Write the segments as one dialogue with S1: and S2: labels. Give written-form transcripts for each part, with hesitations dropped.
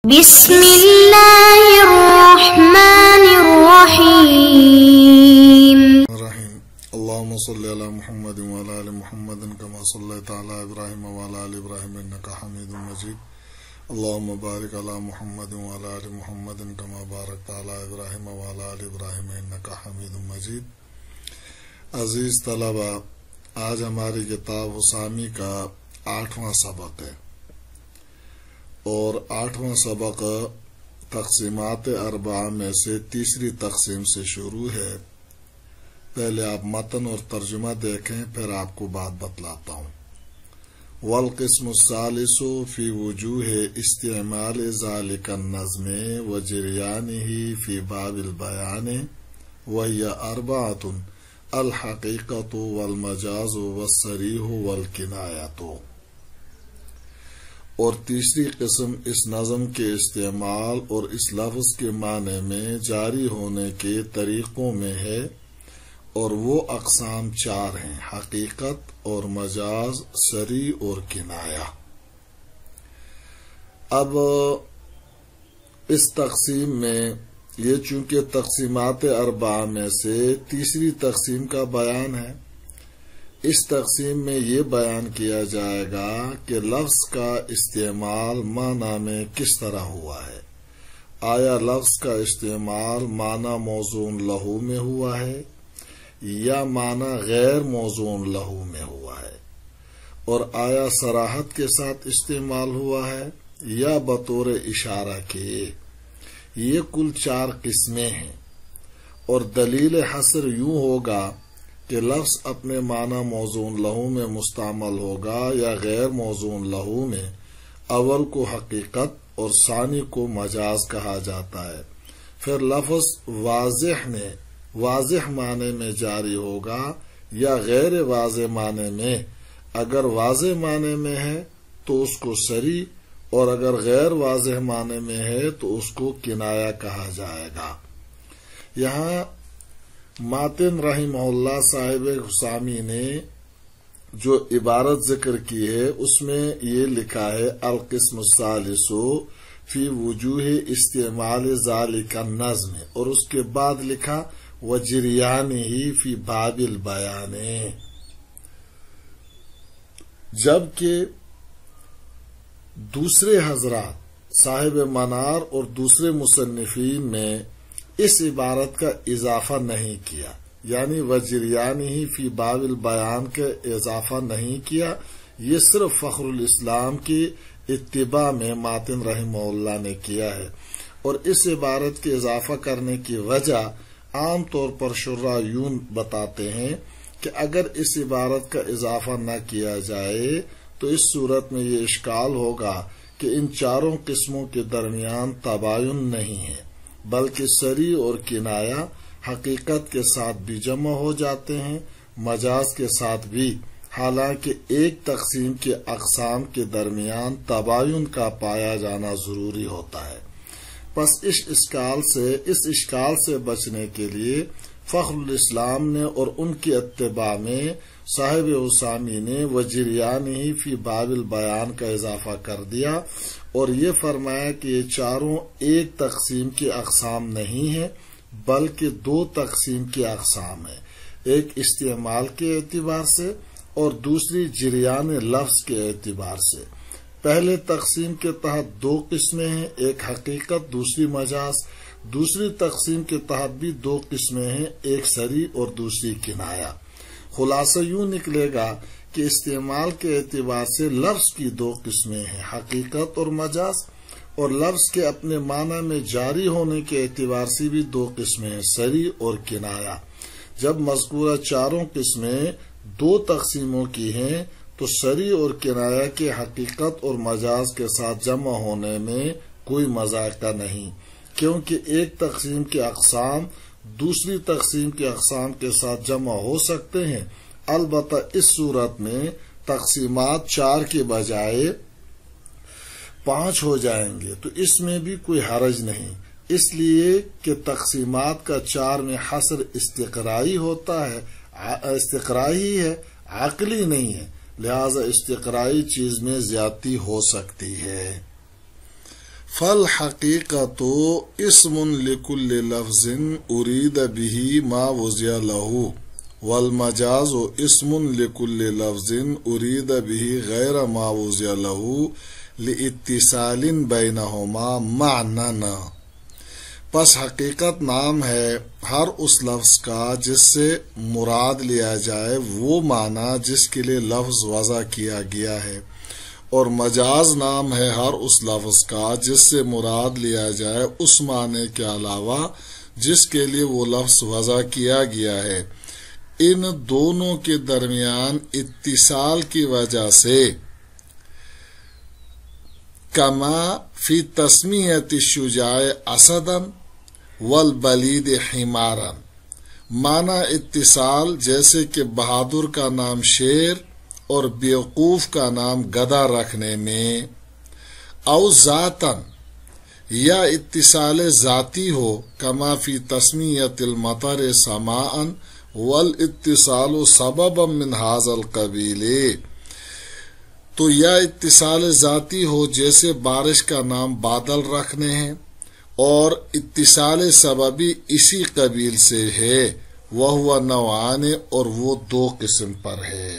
S1: بسم اللہ الرحمن الرحیم
S2: اللهم صل على محمد وعلى آل محمد كما صليت على إبراهيم وعلى آل إبراهيم إنك حميد مجيد اللهم بارك على محمد وعلى آل محمد كما باركت على إبراهيم وعلى آل إبراهيم إنك حميد مجيد۔ عزیز طلبہ، آج ہماری کتاب حسامی کا 8واں سبق ہے اور 8واں سبق تقسیمات اربعہ میں سے تیسری تقسیم سے شروع ہے۔ پہلے آپ متن اور ترجمہ دیکھیں، پھر آپ کو بات بتلاتا ہوں۔ والقسم الثالث فی وجوہ استعمال ذالک النظم وجریانہ فی باب البیان وہی اربعۃ الحقیقۃ والمجاز والصریح والکنایۃ۔ اور تیسری قسم اس نظم کے استعمال اور اس لفظ کے معنی میں جاری ہونے کے طریقوں میں ہے، اور وہ اقسام 4 ہیں: حقیقت اور مجاز، صریح اور کنایہ۔ اب اس تقسیم میں یہ چونکہ تقسیمات اربعہ میں سے تیسری تقسیم کا بیان ہے، اس تقسیم میں یہ بیان کیا جائے گا کہ لفظ کا استعمال معنی میں کس طرح ہوا ہے۔ آیا لفظ کا استعمال معنی موزون لہو میں ہوا ہے یا معنی غیر موزون لہو میں ہوا ہے، اور آیا صراحت کے ساتھ استعمال ہوا ہے یا بطور اشارہ کے۔ یہ کل 4 قسمیں ہیں، اور دلیل حصر یوں ہوگا کہ لفظ اپنے معنی موزون لہو میں مستعمل ہوگا یا غیر موزون لہو میں۔ اول کو حقیقت اور ثانی کو مجاز کہا جاتا ہے۔ پھر لفظ واضح معنی میں جاری ہوگا یا غیر واضح معنی میں۔ اگر واضح معنی میں ہے تو اس کو صریح، اور اگر غیر واضح معنی میں ہے تو اس کو کنایہ کہا جائے گا۔ یہاں ماتن رحمہ اللہ صاحب حسامی نے جو عبارت ذکر کی ہے اس میں یہ لکھا ہے القسم الثالث فی وجوہ استعمال ذالک النظم، اور اس کے بعد لکھا وجریانہ فی باب البیان۔ جبکہ دوسرے حضرات صاحب منار اور دوسرے مصنفین میں اس عبارت کا اضافہ نہیں کیا، یعنی وجریانہ فی باب البیان کا اضافہ نہیں کیا۔ یہ صرف فخر الاسلام کی اتباع میں ماتن رحمہ اللہ نے کیا ہے، اور اس عبارت کے اضافہ کرنے کی وجہ عام طور پر شراح یوں بتاتے ہیں کہ اگر اس عبارت کا اضافہ نہ کیا جائے تو اس صورت میں یہ اشکال ہوگا کہ ان 4 قسموں کے درمیان تباین نہیں ہے، بلکہ صریح اور کنایہ حقیقت کے ساتھ بھی جمع ہو جاتے ہیں، مجاز کے ساتھ بھی، حالانکہ ایک تقسیم کے اقسام کے درمیان تباین کا پایا جانا ضروری ہوتا ہے۔ پس اس اشکال سے بچنے کے لیے فخر الاسلام نے اور ان کی اتباع میں صاحب حسامی نے وجریانہ فی باب البیان کا اضافہ کر دیا، اور یہ فرمایا کہ یہ 4 ایک تقسیم کے اقسام نہیں ہیں بلکہ 2 تقسیم کے اقسام ہیں، ایک استعمال کے اعتبار سے اور دوسری جریان لفظ کے اعتبار سے۔ پہلے تقسیم کے تحت 2 قسمیں ہیں، ایک حقیقت دوسری مجاز۔ دوسری تقسیم کے تحت بھی 2 قسمیں ہیں، ایک صریح اور دوسری کنایہ۔ خلاصہ یوں نکلے گا کہ استعمال کے اعتبار سے لفظ کی 2 قسمیں ہیں، حقیقت اور مجاز، اور لفظ کے اپنے معنی میں جاری ہونے کے اعتبار سے بھی 2 قسمیں ہیں، صریح اور کنایہ۔ جب مذکورہ 4 قسمیں 2 تقسیموں کی ہیں تو صریح اور کنایہ کے حقیقت اور مجاز کے ساتھ جمع ہونے میں کوئی مذائقہ نہیں، کیونکہ ایک تقسیم کے اقسام دوسری تقسیم کے اقسام کے ساتھ جمع ہو سکتے ہیں، البتہ اس صورت میں تقسیمات 4 کے بجائے 5 ہو جائیں گے تو اس میں بھی کوئی حرج نہیں، اس لیے کہ تقسیمات کا 4 میں حصر استقرائی ہوتا ہے، استقرائی ہے، عقلی نہیں ہے، لہذا استقرائی چیز میں زیادتی ہو سکتی ہے۔ فالحقیقت اسم لکل لفظ ارید به ما وضع له والمجاز اسم لکل لفظ ارید به غیر ما وضع له لاتصال بینہما معنی. پس حقیقت نام ہے ہر اس لفظ کا جس سے مراد لیا جائے وہ معنی جس کے لیے لفظ وضع کیا گیا ہے، اور مجاز نام ہے ہر اس لفظ کا جس سے مراد لیا جائے اس معنی کے علاوہ جس کے لیے وہ لفظ وضع کیا گیا ہے. ان دونوں کے درمیان اتصال کی وجہ سے کما فی تسمیت الشجاع اسدا والبلید حمارا، معنی اتصال جیسے کہ بہادر کا نام شیر اور بیوقوف کا نام گدھا رکھنے میں، او ذاتن یا اتصال ذاتی ہو کما فی تسمیت المطر سماعا والاتصال سببا من هذا القبیل، تو یا اتصال ذاتی ہو جیسے بارش کا نام بادل رکھنے ہیں، اور اتصال سببی اسی قبیل سے ہے، وہ نوعان، اور وہ دو قسم پر ہے.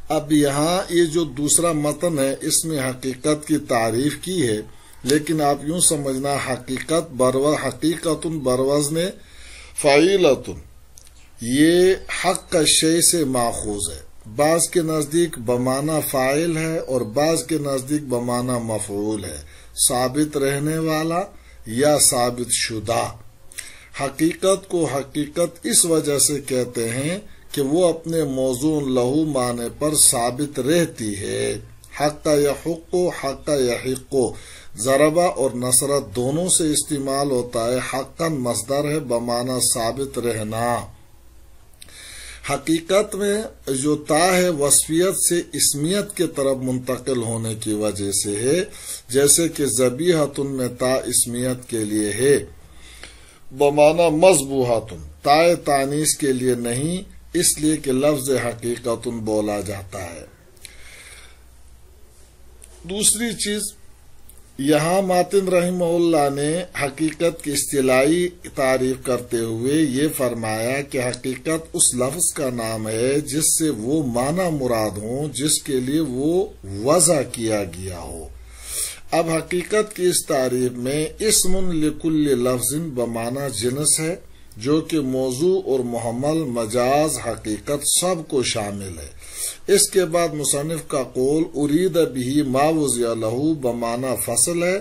S2: اب یہاں یہ جو دوسرا متن ہے اس میں حقیقت کی تعریف کی ہے، لیکن آپ یوں سمجھنا حقیقت بروزن فعیلت، یہ حق کا شے سے ماخوذ ہے. بعض کے نزدیک بمعنی فاعل ہے اور بعض کے نزدیک بمعنی مفعول ہے، ثابت رہنے والا یا ثابت شدہ. حقیقت کو حقیقت اس وجہ سے کہتے ہیں کہ وہ اپنے موضوع لہو معنی پر ثابت رہتی ہے. حق یحق حق یحق، ضربہ اور نصرت دونوں سے استعمال ہوتا ہے. حقا مصدر ہے بمعنی ثابت رہنا. حقیقت میں جو تا ہے وصفیت سے اسمیت کے طرف منتقل ہونے کی وجہ سے ہے، جیسے کہ ذبیحۃ میں تا اسمیت کے لیے ہے بمعنی مذبوحۃ، تا تانیث کے لیے نہیں، اس لیے کہ لفظ حقیقت بولا جاتا ہے. دوسری چیز، یہاں ماتن رحمہ اللہ نے حقیقت کی اصطلاحی تعریف کرتے ہوئے یہ فرمایا کہ حقیقت اس لفظ کا نام ہے جس سے وہ معنی مراد ہوں جس کے لیے وہ وضع کیا گیا ہو. اب حقیقت کی اس تعریف میں اسم لکل لفظ بمعنی جنس ہے جو کہ موضوع اور محمل مجاز حقیقت سب کو شامل ہے. اس کے بعد مصنف کا قول ارید به ما وضع له بمعنی فصل ہے.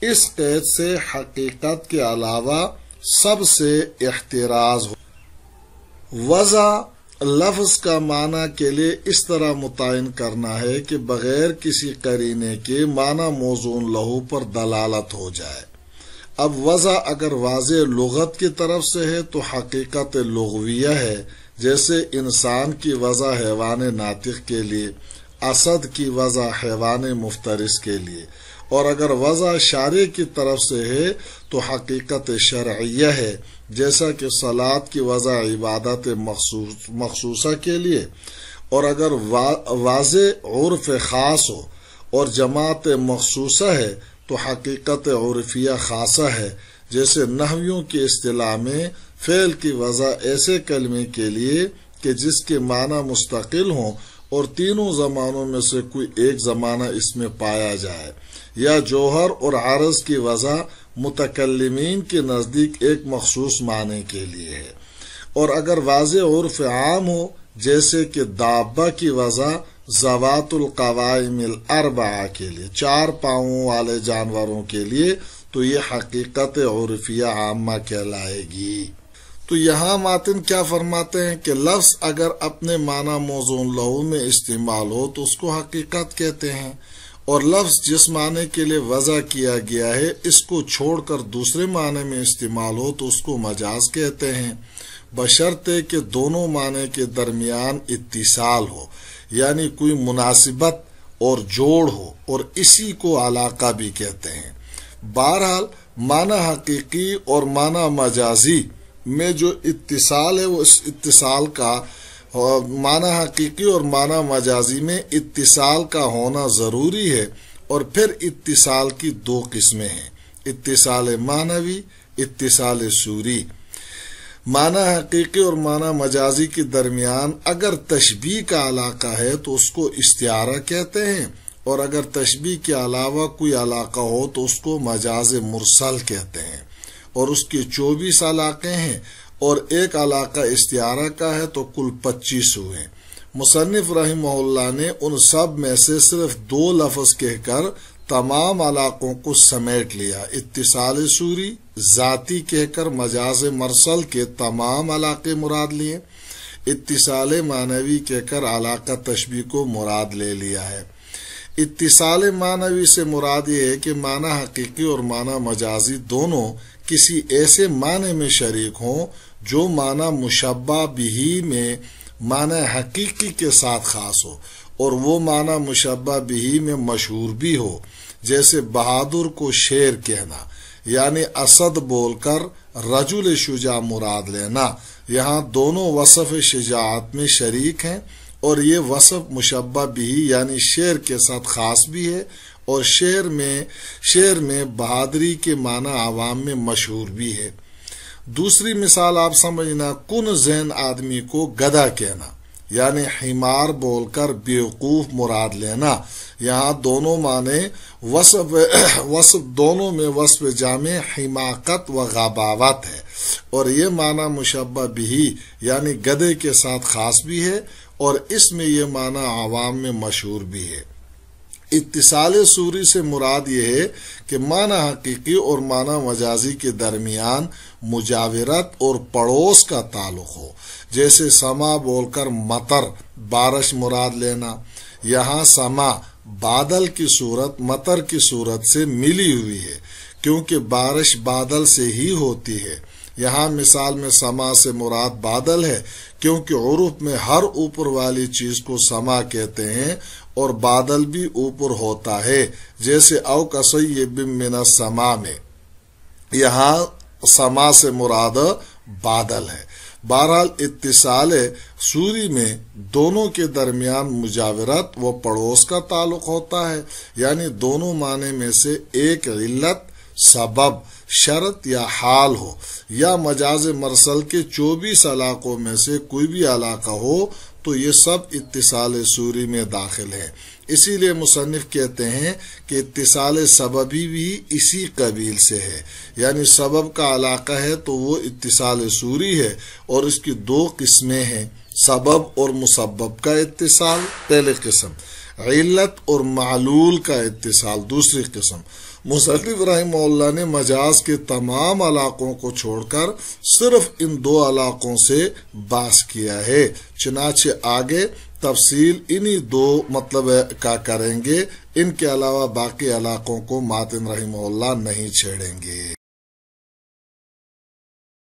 S2: اس قید سے حقیقت کے علاوہ سب سے احتراز ہو. وضع لفظ کا معنی کے لیے اس طرح متعین کرنا ہے کہ بغیر کسی قرینے کے معنی موضوع لہو پر دلالت ہو جائے. اب وضع اگر واضح لغت کی طرف سے ہے تو حقیقت لغویہ ہے، جیسے انسان کی وضع حیوان ناطق کے لیے، اسد کی وضع حیوان مفترس کے لیے. اور اگر وضع شارع کی طرف سے ہے تو حقیقت شرعیہ ہے، جیسا کہ صلاۃ کی وضع عبادت مخصوصہ کے لیے. اور اگر واضح عرف خاص ہو اور جماعت مخصوصہ ہے تو حقیقت عرفیہ خاصہ ہے، جیسے نحویوں کی اصطلاح میں فعل کی وضع ایسے کلمے کے لیے کہ جس کے معنی مستقل ہوں اور تینوں زمانوں میں سے کوئی ایک زمانہ اس میں پایا جائے، یا جوہر اور عرض کی وضع متکلمین کے نزدیک ایک مخصوص معنی کے لیے ہے. اور اگر واضح عرف عام ہو جیسے کہ دابہ کی وضع ذوات القوائم الاربعہ کے لیے، 4 پاؤں والے جانوروں کے لیے، تو یہ حقیقت عرفیہ عامہ کہلائے گی. تو یہاں ماتن کیا فرماتے ہیں کہ لفظ اگر اپنے معنی موضوع لہو میں استعمال ہو تو اس کو حقیقت کہتے ہیں، اور لفظ جس معنی کے لیے وضع کیا گیا ہے اس کو چھوڑ کر دوسرے معنی میں استعمال ہو تو اس کو مجاز کہتے ہیں، بشرطے کہ دونوں معنی کے درمیان اتصال ہو، یعنی کوئی مناسبت اور جوڑ ہو، اور اسی کو علاقہ بھی کہتے ہیں. بہرحال معنی حقیقی اور معنی مجازی میں جو اتصال ہے وہ اس اتصال کا معنی حقیقی اور معنی مجازی میں اتصال کا ہونا ضروری ہے، اور پھر اتصال کی دو قسمیں ہیں، اتصال معنوی، اتصال صوری۔ معنی حقیقی اور معنی مجازی کے درمیان اگر تشبیہ کا علاقہ ہے تو اس کو استعارہ کہتے ہیں، اور اگر تشبیہ کے علاوہ کوئی علاقہ ہو تو اس کو مجاز مرسل کہتے ہیں، اور اس کے 24 علاقے ہیں، اور ایک علاقہ استعارہ کا ہے تو کل 25 ہوئے۔ مصنف رحمہ اللہ نے ان سب میں سے صرف 2 لفظ کہہ کر تمام علاقوں کو سمیٹ لیا، اتصال صوری ذاتی کہہ کر مجاز مرسل کے تمام علاقے مراد لیے، اتصال معنوی کہہ کر علاقہ تشبیہ کو مراد لے لیا ہے۔ اتصال معنوی سے مراد یہ ہے کہ معنی حقیقی اور معنی مجازی دونوں کسی ایسے معنی میں شریک ہوں جو معنی مشبہ بہ میں معنی حقیقی کے ساتھ خاص ہو، اور وہ معنی مشبہ بہ میں مشہور بھی ہو، جیسے بہادر کو شیر کہنا، یعنی اسد بول کر رجل شجاع مراد لینا۔ یہاں دونوں وصف شجاعت میں شریک ہیں، اور یہ وصف مشبہ بہ یعنی شیر کے ساتھ خاص بھی ہے، اور شیر میں بہادری کے معنی عوام میں مشہور بھی ہے۔ دوسری مثال آپ سمجھنا، کن ذہن آدمی کو گدھا کہنا، یعنی حمار بول کر بیوقوف مراد لینا۔ یہاں دونوں معنی وصف دونوں میں وصف جامع حماقت و غباوت ہے، اور یہ معنی مشبہ بہ یعنی گدھے کے ساتھ خاص بھی ہے، اور اس میں یہ معنی عوام میں مشہور بھی ہے۔ اتصال صوری سے مراد یہ ہے کہ معنی حقیقی اور معنی مجازی کے درمیان مجاورت اور پڑوس کا تعلق ہو، جیسے سما بول کر مطر بارش مراد لینا۔ یہاں سما بادل کی صورت مطر کی صورت سے ملی ہوئی ہے، کیونکہ بارش بادل سے ہی ہوتی ہے۔ یہاں مثال میں سما سے مراد بادل ہے، کیونکہ عرف میں ہر اوپر والی چیز کو سما کہتے ہیں، اور بادل بھی اوپر ہوتا ہے، جیسے او کصیب من السماء میں۔ یہاں سما سے مراد بادل ہے۔ بہرحال اتصال صوری میں دونوں کے درمیان مجاورت و پڑوس کا تعلق ہوتا ہے، یعنی دونوں معنی میں سے ایک علت، سبب، شرط یا حال ہو، یا مجاز مرسل کے 24 علاقوں میں سے کوئی بھی علاقہ ہو، تو یہ سب اتصال صوری میں داخل ہے۔ اسی لیے مصنف کہتے ہیں کہ اتصال سببی بھی اسی قبیل سے ہے، یعنی سبب کا علاقہ ہے تو وہ اتصال صوری ہے، اور اس کی 2 قسمیں ہیں، سبب اور مسبب کا اتصال پہلی قسم، علت اور معلول کا اتصال دوسری قسم۔ مصنف رحمہ اللہ نے مجاز کے تمام علاقوں کو چھوڑ کر صرف ان 2 علاقوں سے بحث کیا ہے، چنانچہ آگے تفصیل انہی 2 مطلب کا کریں گے، ان کے علاوہ باقی علاقوں کو ماتن رحمہ اللہ نہیں چھیڑیں گے۔